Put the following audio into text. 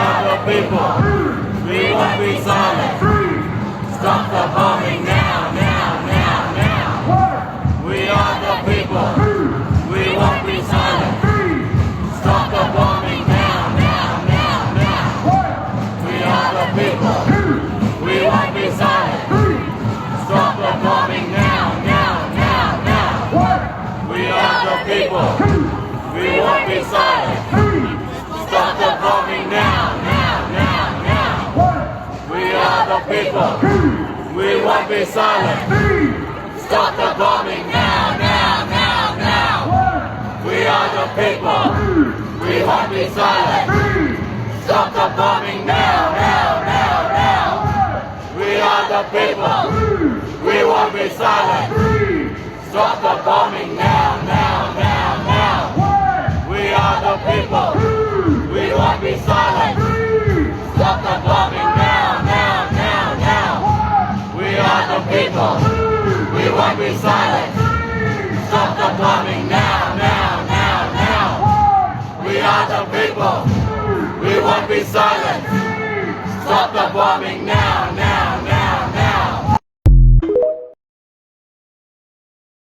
are the people. We won't be silent. Stop the bombing now, now, now, now. We are the people. We won't be silent. Stop the bombing now, now, now, now. We are the people. We won't be silent. Stop the bombing now, now, now, now. We are the people. We won't be silent. Stop the bombing now, now, now, now. We are the people. We won't be silent. Stop the bombing now, now, now, now. We are the people. We won't be silent. Stop the bombing now, now, now, now. We are the people. We won't be silent. Stop the bombing now, now, now, now. We are the people. We won't be silent. Stop the bombing now, now, now, now. We are the people. We won't be silent. Stop the bombing now, now, now, now. We are the people. We won't be silent. Stop the bombing now, now, now.